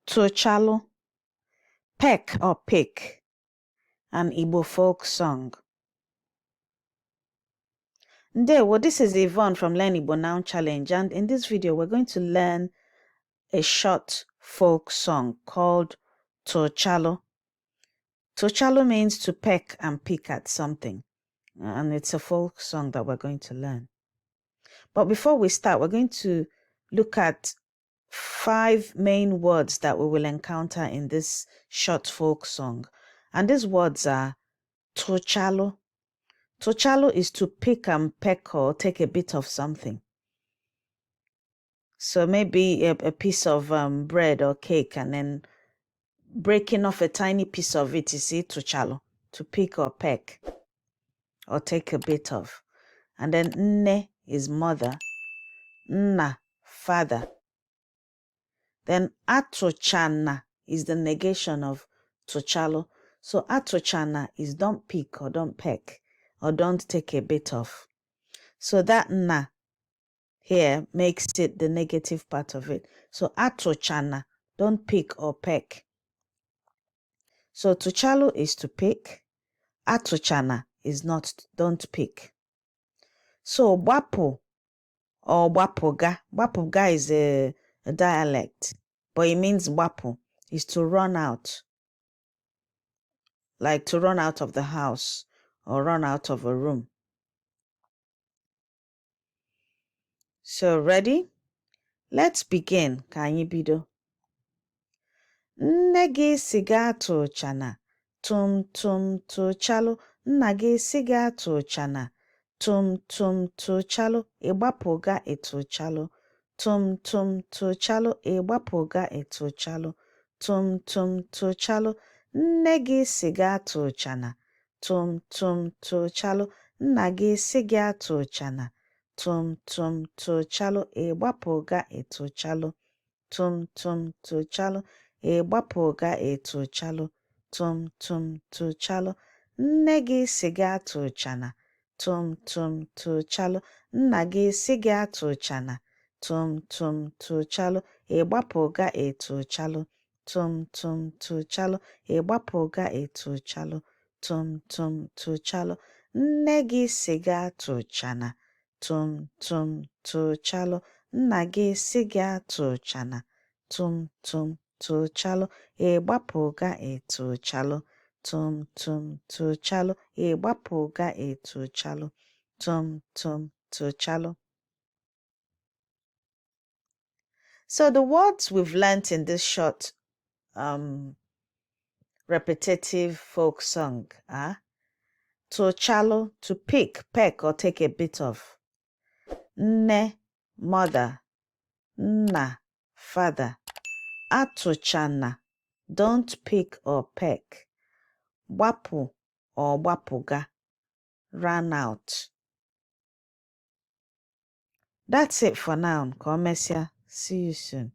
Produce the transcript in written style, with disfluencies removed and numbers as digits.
Tuchalu, peck or pick, an Igbo folk song. Well, this is Yvonne from Learn Igbo Now Challenge, and in this video we're going to learn a short folk song called Tuchalu. Tuchalu means to peck and pick at something, and it's a folk song that we're going to learn. But before we start, we're going to look at 5 main words that we will encounter in this short folk song. And these words are Tuchalu. Tuchalu is to pick and peck or take a bit of something. So maybe a piece of bread or cake, and then breaking off a tiny piece of it, you see, Tuchalu, to pick or peck or take a bit of. And then nne is mother, nna, father. Then atuchana is the negation of Tuchalu. So atuchana is don't pick or don't peck or don't take a bit of. So that na here makes it the negative part of it. So atuchana, don't pick or peck. So Tuchalu is to pick. Atuchana is not, don't pick. So bapu or bapuga. Bapuga is a dialect, but it means bapu is to run out. Like to run out of the house or run out of a room. So ready? Let's begin. Ka anyị bido. Nne gị si gaa Tuchana, tum tum Tuchalu. Nna gị si gaa Tuchana, tum tum Tuchalu. Ịgbapụga Tuchalu, tum tum Tuchalu. Ịgbapụga Tuchalu, tum tum Tuchalu. Nne gị si gaa Tuchana, tum tum Tuchalu. Nna gị si gaa Tuchana, tum tum Tuchalu. Ịgbapụga Tuchalu, tum tum Tuchalu. Ịgbapụga Tuchalu, tum tum Tuchalu. Nne gị si gaa Tuchana, tum tum Tuchalu. Nna gị si gaa Tuchana, tum tum Tuchalu. Ịgbapụga Tuchalu, tum tum Tuchalu. Ịgbapụga Tuchalu, tum tum Tuchalu. Nne gị si gaa Tuchana, tum tum Tuchalu. Nna gị si gaa Tuchana, tum tum Tuchalu. Ịgbapụga Tuchalu, tum tum Tuchalu. Ịgbapụga Tuchalu, tum tum Tuchalu. So the words we've learnt in this short repetitive folk song are Tuchalu, to pick, peck, or take a bit of. Nne, mother. Nna, father. Atuchana, don't pick or peck. Bapu or bapuga, run out. That's it for now. Komesia. See you soon.